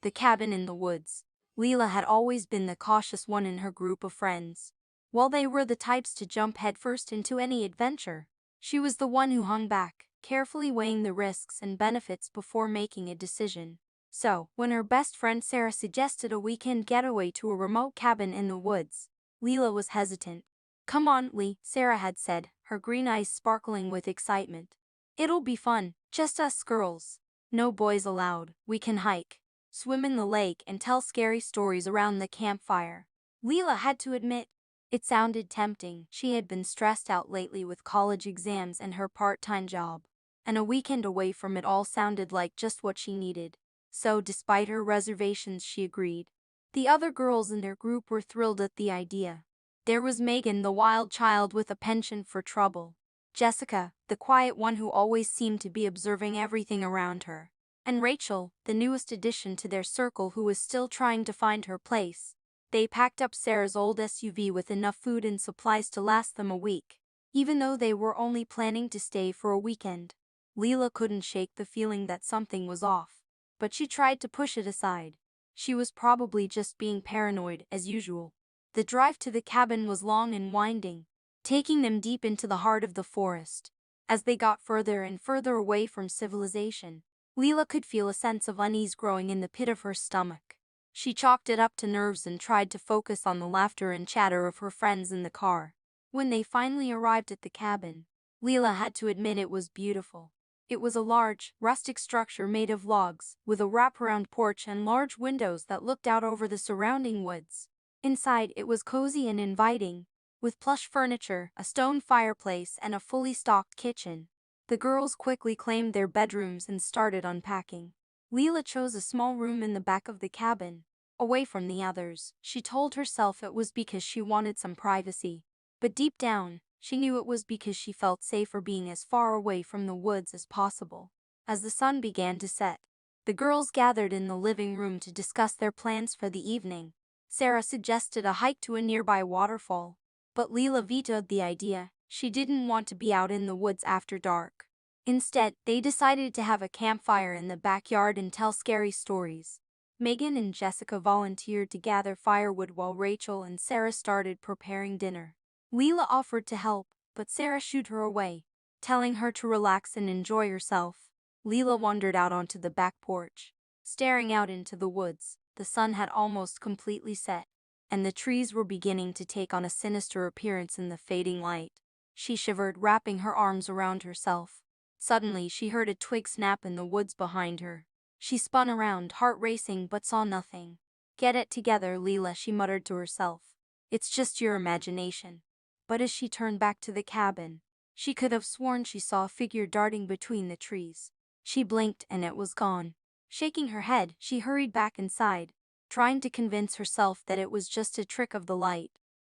The cabin in the woods. Lila had always been the cautious one in her group of friends. While they were the types to jump headfirst into any adventure, she was the one who hung back, carefully weighing the risks and benefits before making a decision. So, when her best friend Sarah suggested a weekend getaway to a remote cabin in the woods, Lila was hesitant. "Come on, Lee," Sarah had said, her green eyes sparkling with excitement. "It'll be fun, just us girls. No boys allowed. We can hike, swim in the lake, and tell scary stories around the campfire." Lila had to admit, it sounded tempting. She had been stressed out lately with college exams and her part-time job, and a weekend away from it all sounded like just what she needed. So, despite her reservations, she agreed. The other girls in their group were thrilled at the idea. There was Megan, the wild child with a penchant for trouble. Jessica, the quiet one who always seemed to be observing everything around her. And Rachel, the newest addition to their circle who was still trying to find her place. They packed up Sarah's old SUV with enough food and supplies to last them a week. Even though they were only planning to stay for a weekend, Lila couldn't shake the feeling that something was off. But she tried to push it aside. She was probably just being paranoid, as usual. The drive to the cabin was long and winding, taking them deep into the heart of the forest. As they got further and further away from civilization, Lila could feel a sense of unease growing in the pit of her stomach. She chalked it up to nerves and tried to focus on the laughter and chatter of her friends in the car. When they finally arrived at the cabin, Lila had to admit it was beautiful. It was a large, rustic structure made of logs, with a wraparound porch and large windows that looked out over the surrounding woods. Inside, it was cozy and inviting, with plush furniture, a stone fireplace, and a fully stocked kitchen. The girls quickly claimed their bedrooms and started unpacking. Lila chose a small room in the back of the cabin, away from the others. She told herself it was because she wanted some privacy. But deep down, she knew it was because she felt safer being as far away from the woods as possible. As the sun began to set, the girls gathered in the living room to discuss their plans for the evening. Sarah suggested a hike to a nearby waterfall, but Lila vetoed the idea. She didn't want to be out in the woods after dark. Instead, they decided to have a campfire in the backyard and tell scary stories. Megan and Jessica volunteered to gather firewood while Rachel and Sarah started preparing dinner. Lila offered to help, but Sarah shooed her away, telling her to relax and enjoy herself. Lila wandered out onto the back porch, staring out into the woods. The sun had almost completely set, and the trees were beginning to take on a sinister appearance in the fading light. She shivered, wrapping her arms around herself. Suddenly, she heard a twig snap in the woods behind her. She spun around, heart racing, but saw nothing. "Get it together, Lila," she muttered to herself. "It's just your imagination." But as she turned back to the cabin, she could have sworn she saw a figure darting between the trees. She blinked and it was gone. Shaking her head, she hurried back inside, trying to convince herself that it was just a trick of the light.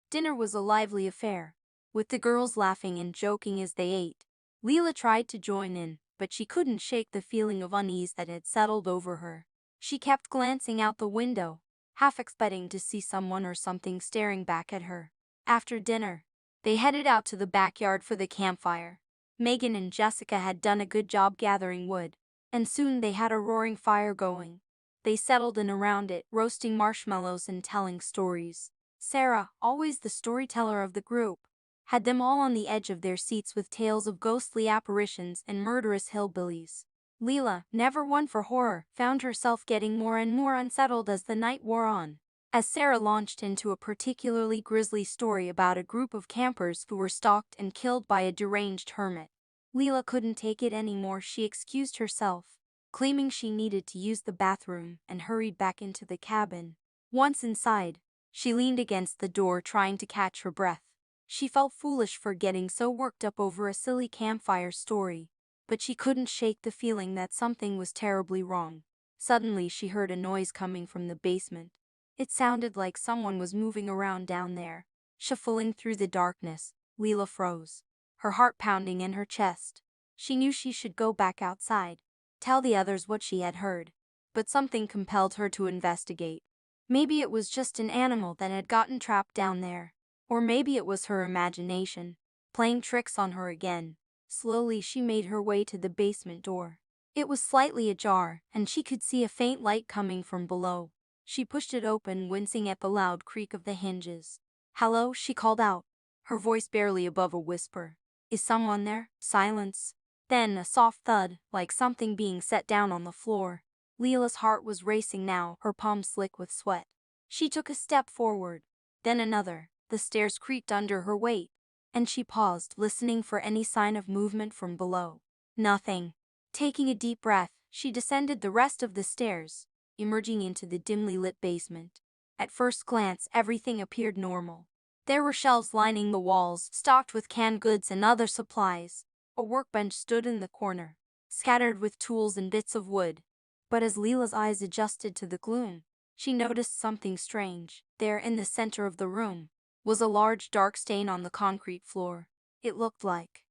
Dinner was a lively affair, with the girls laughing and joking as they ate. Lila tried to join in, but she couldn't shake the feeling of unease that had settled over her. She kept glancing out the window, half expecting to see someone or something staring back at her. After dinner, they headed out to the backyard for the campfire. Megan and Jessica had done a good job gathering wood, and soon they had a roaring fire going. They settled in around it, roasting marshmallows and telling stories. Sarah, always the storyteller of the group, had them all on the edge of their seats with tales of ghostly apparitions and murderous hillbillies. Lila, never one for horror, found herself getting more and more unsettled as the night wore on. As Sarah launched into a particularly grisly story about a group of campers who were stalked and killed by a deranged hermit, Lila couldn't take it anymore. She excused herself, claiming she needed to use the bathroom, and hurried back into the cabin. Once inside, she leaned against the door trying to catch her breath. She felt foolish for getting so worked up over a silly campfire story, but she couldn't shake the feeling that something was terribly wrong. Suddenly, she heard a noise coming from the basement. It sounded like someone was moving around down there. Shuffling through the darkness, Lila froze, her heart pounding in her chest. She knew she should go back outside, tell the others what she had heard, but something compelled her to investigate. Maybe it was just an animal that had gotten trapped down there, or maybe it was her imagination, playing tricks on her again. Slowly she made her way to the basement door. It was slightly ajar, and she could see a faint light coming from below. She pushed it open, wincing at the loud creak of the hinges. "Hello," she called out, her voice barely above a whisper. "Is someone there?" Silence. Then a soft thud, like something being set down on the floor. Lila's heart was racing now, her palms slick with sweat. She took a step forward, then another. The stairs creaked under her weight, and she paused, listening for any sign of movement from below. Nothing. Taking a deep breath, she descended the rest of the stairs, emerging into the dimly lit basement. At first glance, everything appeared normal. There were shelves lining the walls, stocked with canned goods and other supplies. A workbench stood in the corner, scattered with tools and bits of wood. But as Lila's eyes adjusted to the gloom, she noticed something strange. There, in the center of the room, was a large dark stain on the concrete floor. It looked like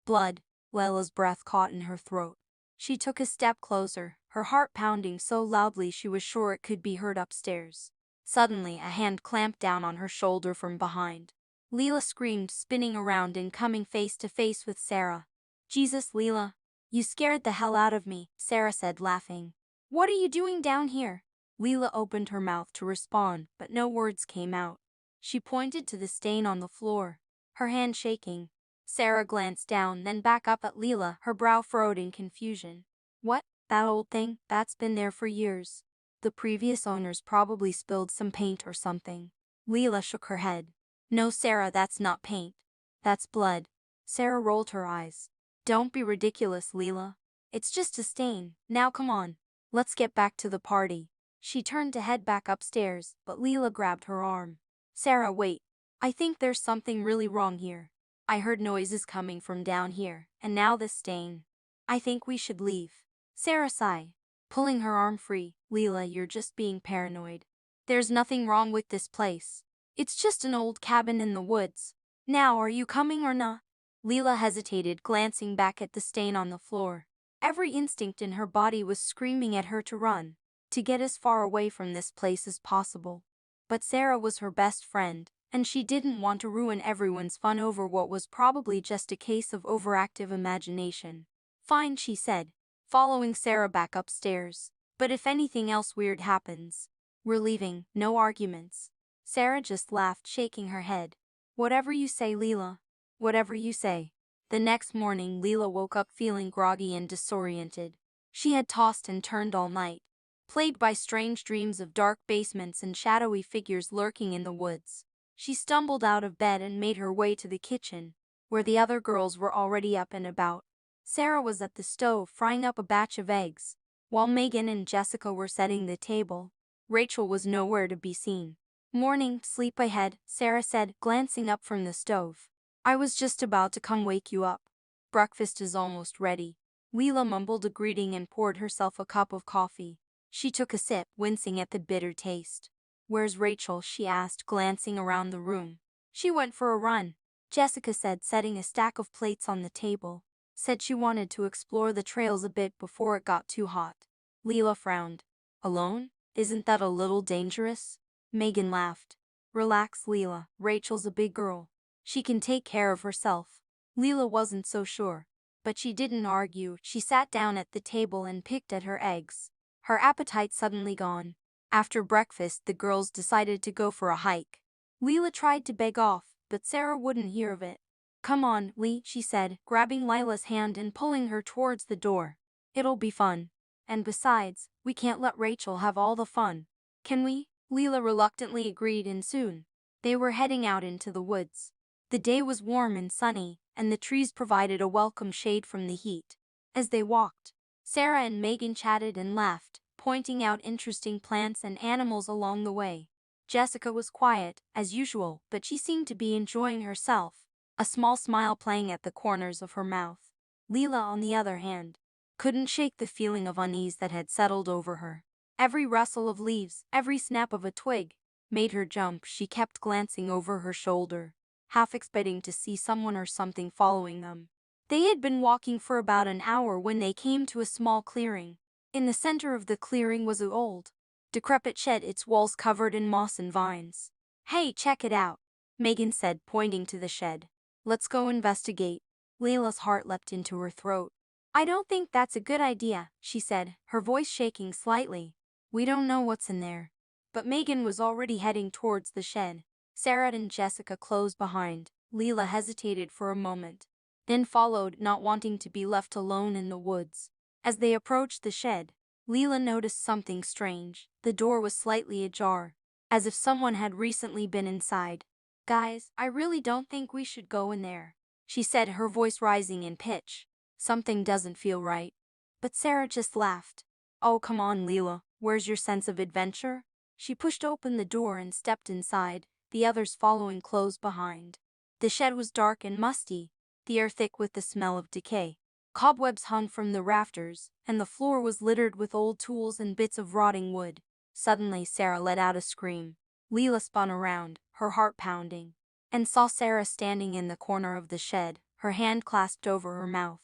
blood. Lila's breath caught in her throat. She took a step closer, her heart pounding so loudly she was sure it could be heard upstairs. Suddenly, a hand clamped down on her shoulder from behind. Lila screamed, spinning around and coming face to face with Sarah. "Jesus, Lila, you scared the hell out of me," Sarah said, laughing. "What are you doing down here?" Lila opened her mouth to respond, but no words came out. She pointed to the stain on the floor, her hand shaking. Sarah glanced down, then back up at Lila, her brow furrowed in confusion. "What? That old thing? That's been there for years. The previous owners probably spilled some paint or something." Lila shook her head. "No, Sarah, that's not paint. That's blood." Sarah rolled her eyes. "Don't be ridiculous, Lila. It's just a stain. Now come on. Let's get back to the party." She turned to head back upstairs, but Lila grabbed her arm. "Sarah, wait. I think there's something really wrong here. I heard noises coming from down here, and now this stain. I think we should leave." Sarah sighed, pulling her arm free. "Lila, you're just being paranoid. There's nothing wrong with this place. It's just an old cabin in the woods. Now, are you coming or not?" Lila hesitated, glancing back at the stain on the floor. Every instinct in her body was screaming at her to run, to get as far away from this place as possible. But Sarah was her best friend, and she didn't want to ruin everyone's fun over what was probably just a case of overactive imagination. "Fine," she said, following Sarah back upstairs. "But if anything else weird happens, we're leaving, no arguments." Sarah just laughed, shaking her head. "Whatever you say, Lila. Whatever you say." The next morning, Lila woke up feeling groggy and disoriented. She had tossed and turned all night, plagued by strange dreams of dark basements and shadowy figures lurking in the woods. She stumbled out of bed and made her way to the kitchen, where the other girls were already up and about. Sarah was at the stove frying up a batch of eggs, while Megan and Jessica were setting the table. Rachel was nowhere to be seen. "Morning, sleepyhead," Sarah said, glancing up from the stove. "I was just about to come wake you up. Breakfast is almost ready." Lila mumbled a greeting and poured herself a cup of coffee. She took a sip, wincing at the bitter taste. "Where's Rachel?" she asked, glancing around the room. "She went for a run," Jessica said, setting a stack of plates on the table. "Said she wanted to explore the trails a bit before it got too hot." Lila frowned. "Alone? Isn't that a little dangerous?" Megan laughed. "Relax, Lila. Rachel's a big girl. She can take care of herself." Lila wasn't so sure, but she didn't argue. She sat down at the table and picked at her eggs, her appetite suddenly gone. After breakfast, the girls decided to go for a hike. Lila tried to beg off, but Sarah wouldn't hear of it. "Come on, Lee," she said, grabbing Lila's hand and pulling her towards the door. "It'll be fun. And besides, we can't let Rachel have all the fun, can we?" Lila reluctantly agreed, and soon they were heading out into the woods. The day was warm and sunny, and the trees provided a welcome shade from the heat. As they walked, Sarah and Megan chatted and laughed, pointing out interesting plants and animals along the way. Jessica was quiet, as usual, but she seemed to be enjoying herself, a small smile playing at the corners of her mouth. Lila, on the other hand, couldn't shake the feeling of unease that had settled over her. Every rustle of leaves, every snap of a twig, made her jump. She kept glancing over her shoulder, half expecting to see someone or something following them. They had been walking for about an hour when they came to a small clearing. In the center of the clearing was an old, decrepit shed, its walls covered in moss and vines. "Hey, check it out," Megan said, pointing to the shed. "Let's go investigate." Lila's heart leapt into her throat. I don't think that's a good idea, she said, her voice shaking slightly. We don't know what's in there. But Megan was already heading towards the shed. Sarah and Jessica closed behind. Lila hesitated for a moment, then followed, not wanting to be left alone in the woods. As they approached the shed, Lila noticed something strange. The door was slightly ajar, as if someone had recently been inside. Guys, I really don't think we should go in there, she said, her voice rising in pitch. Something doesn't feel right. But Sarah just laughed. Oh, come on, Lila, where's your sense of adventure? She pushed open the door and stepped inside, the others following close behind. The shed was dark and musty, the air thick with the smell of decay. Cobwebs hung from the rafters, and the floor was littered with old tools and bits of rotting wood. Suddenly Sarah let out a scream. Lila spun around, her heart pounding, and saw Sarah standing in the corner of the shed, her hand clasped over her mouth.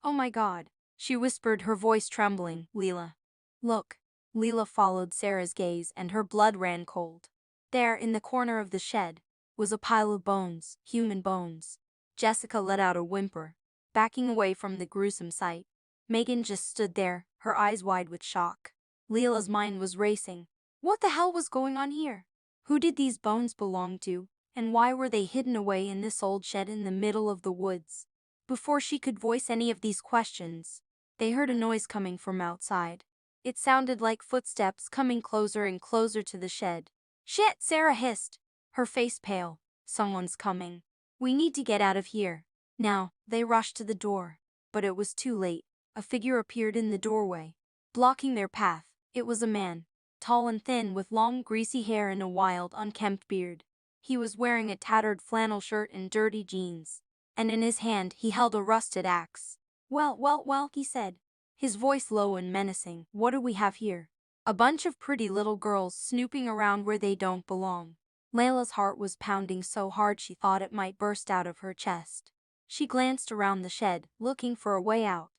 Oh my God, she whispered, her voice trembling. Lila. Look. Lila followed Sarah's gaze and her blood ran cold. There, in the corner of the shed, was a pile of bones, human bones. Jessica let out a whimper, backing away from the gruesome sight. Megan just stood there, her eyes wide with shock. Lila's mind was racing. What the hell was going on here? Who did these bones belong to, and why were they hidden away in this old shed in the middle of the woods? Before she could voice any of these questions, they heard a noise coming from outside. It sounded like footsteps coming closer and closer to the shed. Shit, Sarah hissed, her face pale. Someone's coming. We need to get out of here. Now, they rushed to the door. But it was too late. A figure appeared in the doorway, blocking their path. It was a man, tall and thin with long greasy hair and a wild, unkempt beard. He was wearing a tattered flannel shirt and dirty jeans, and in his hand he held a rusted axe. Well, he said, his voice low and menacing. What do we have here? A bunch of pretty little girls snooping around where they don't belong. Layla's heart was pounding so hard she thought it might burst out of her chest. She glanced around the shed, looking for a way out.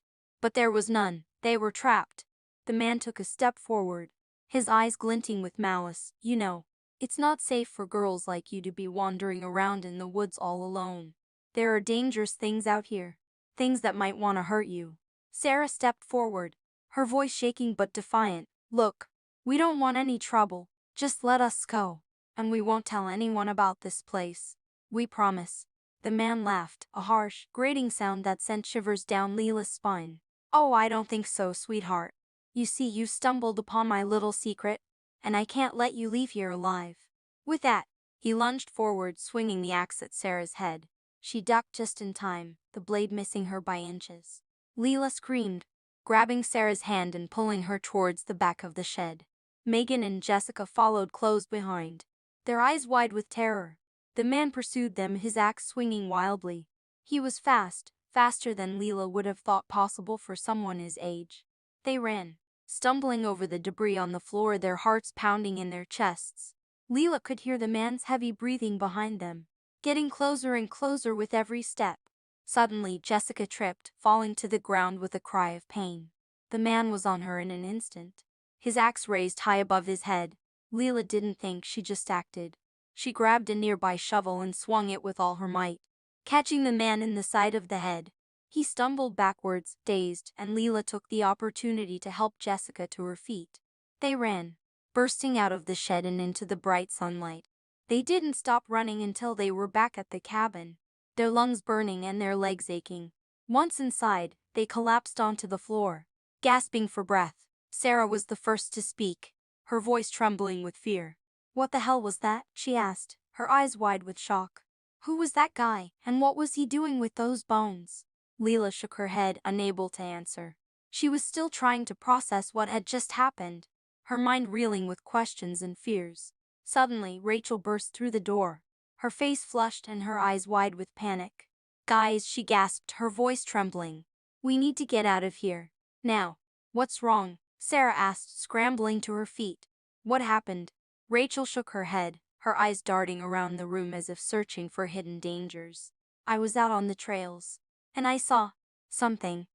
But there was none. They were trapped. The man took a step forward, his eyes glinting with malice. You know, it's not safe for girls like you to be wandering around in the woods all alone. There are dangerous things out here, things that might want to hurt you. Sarah stepped forward, her voice shaking but defiant. Look, we don't want any trouble. Just let us go, and we won't tell anyone about this place. We promise. The man laughed, a harsh, grating sound that sent shivers down Lila's spine. Oh, I don't think so, sweetheart. You see, you stumbled upon my little secret, and I can't let you leave here alive. With that, he lunged forward, swinging the axe at Sarah's head. She ducked just in time, the blade missing her by inches. Lila screamed, grabbing Sarah's hand and pulling her towards the back of the shed. Megan and Jessica followed close behind, their eyes wide with terror. The man pursued them, his axe swinging wildly. He was fast, faster than Lila would have thought possible for someone his age. They ran, stumbling over the debris on the floor, their hearts pounding in their chests. Lila could hear the man's heavy breathing behind them, getting closer and closer with every step. Suddenly, Jessica tripped, falling to the ground with a cry of pain. The man was on her in an instant, his axe raised high above his head. Lila didn't think, she just acted. She grabbed a nearby shovel and swung it with all her might, catching the man in the side of the head. He stumbled backwards, dazed, and Lila took the opportunity to help Jessica to her feet. They ran, bursting out of the shed and into the bright sunlight. They didn't stop running until they were back at the cabin, their lungs burning and their legs aching. Once inside, they collapsed onto the floor, gasping for breath. Sarah was the first to speak, her voice trembling with fear. What the hell was that? She asked, her eyes wide with shock. Who was that guy, and what was he doing with those bones? Lila shook her head, unable to answer. She was still trying to process what had just happened, her mind reeling with questions and fears. Suddenly, Rachel burst through the door, her face flushed and her eyes wide with panic. Guys, she gasped, her voice trembling. We need to get out of here. Now. What's wrong? Sarah asked, scrambling to her feet. What happened? Rachel shook her head, her eyes darting around the room as if searching for hidden dangers. I was out on the trails, and I saw something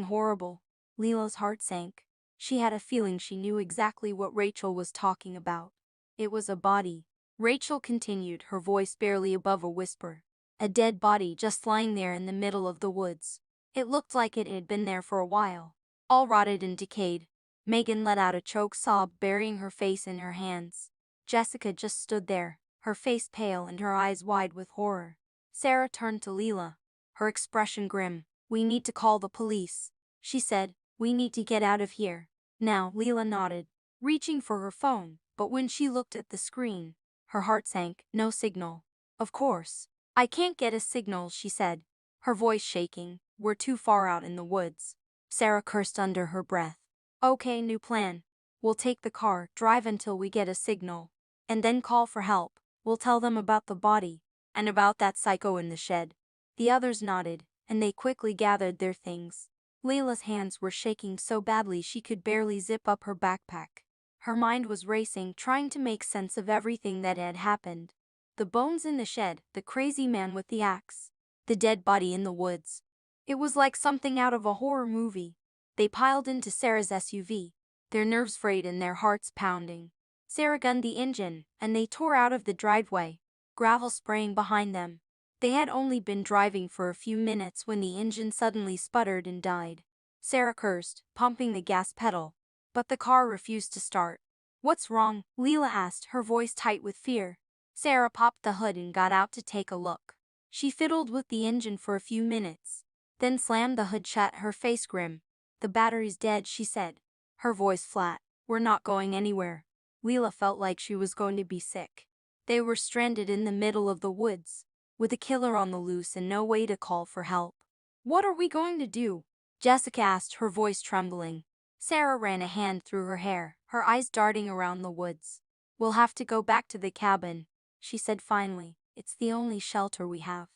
horrible. Lila's heart sank. She had a feeling she knew exactly what Rachel was talking about. It was a body. Rachel continued, her voice barely above a whisper. A dead body just lying there in the middle of the woods. It looked like it had been there for a while, all rotted and decayed. Megan let out a choked sob, burying her face in her hands. Jessica just stood there, her face pale and her eyes wide with horror. Sarah turned to Lila, her expression grim. "We need to call the police," she said. "We need to get out of here now." Lila nodded, reaching for her phone, but when she looked at the screen, her heart sank. No signal. "Of course. I can't get a signal," she said, her voice shaking. "We're too far out in the woods." Sarah cursed under her breath. "Okay, new plan. We'll take the car, drive until we get a signal, and then call for help. We'll tell them about the body, and about that psycho in the shed." The others nodded, and they quickly gathered their things. Lila's hands were shaking so badly she could barely zip up her backpack. Her mind was racing, trying to make sense of everything that had happened. The bones in the shed, the crazy man with the axe, the dead body in the woods. It was like something out of a horror movie. They piled into Sarah's SUV, their nerves frayed and their hearts pounding. Sarah gunned the engine, and they tore out of the driveway, gravel spraying behind them. They had only been driving for a few minutes when the engine suddenly sputtered and died. Sarah cursed, pumping the gas pedal, but the car refused to start. "What's wrong?" Lila asked, her voice tight with fear. Sarah popped the hood and got out to take a look. She fiddled with the engine for a few minutes, then slammed the hood shut, her face grim. "The battery's dead," she said, her voice flat. "We're not going anywhere." Lila felt like she was going to be sick. They were stranded in the middle of the woods, with a killer on the loose and no way to call for help. "What are we going to do?" Jessica asked, her voice trembling. Sarah ran a hand through her hair, her eyes darting around the woods. "We'll have to go back to the cabin," she said finally. "It's the only shelter we have.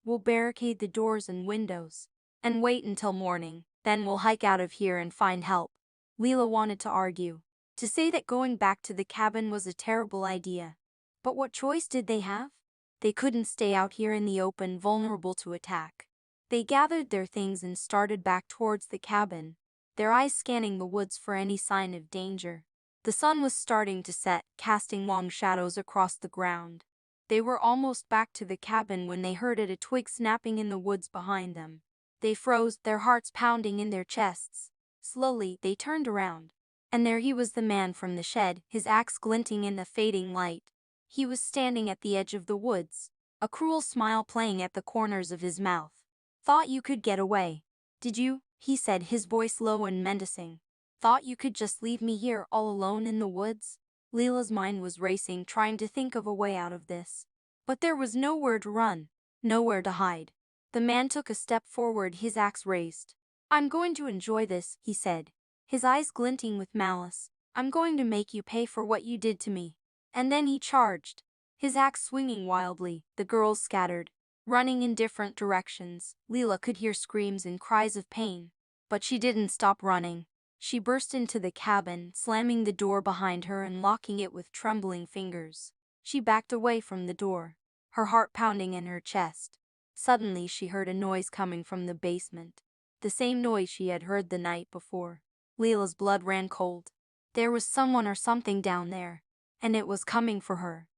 We'll barricade the doors and windows, and wait until morning. Then we'll hike out of here and find help." Lila wanted to argue, to say that going back to the cabin was a terrible idea. But what choice did they have? They couldn't stay out here in the open, vulnerable to attack. They gathered their things and started back towards the cabin, their eyes scanning the woods for any sign of danger. The sun was starting to set, casting long shadows across the ground. They were almost back to the cabin when they heard a twig snapping in the woods behind them. They froze, their hearts pounding in their chests. Slowly, they turned around, and there he was, the man from the shed, his axe glinting in the fading light. He was standing at the edge of the woods, a cruel smile playing at the corners of his mouth. "Thought you could get away, did you?" he said, his voice low and menacing. "Thought you could just leave me here all alone in the woods?" Lila's mind was racing, trying to think of a way out of this. But there was nowhere to run, nowhere to hide. The man took a step forward, his axe raised. "I'm going to enjoy this," he said, his eyes glinting with malice. "I'm going to make you pay for what you did to me." And then he charged, his axe swinging wildly. The girls scattered, running in different directions. Lila could hear screams and cries of pain, but she didn't stop running. She burst into the cabin, slamming the door behind her and locking it with trembling fingers. She backed away from the door, her heart pounding in her chest. Suddenly she heard a noise coming from the basement, the same noise she had heard the night before. Lila's blood ran cold. There was someone or something down there, and it was coming for her.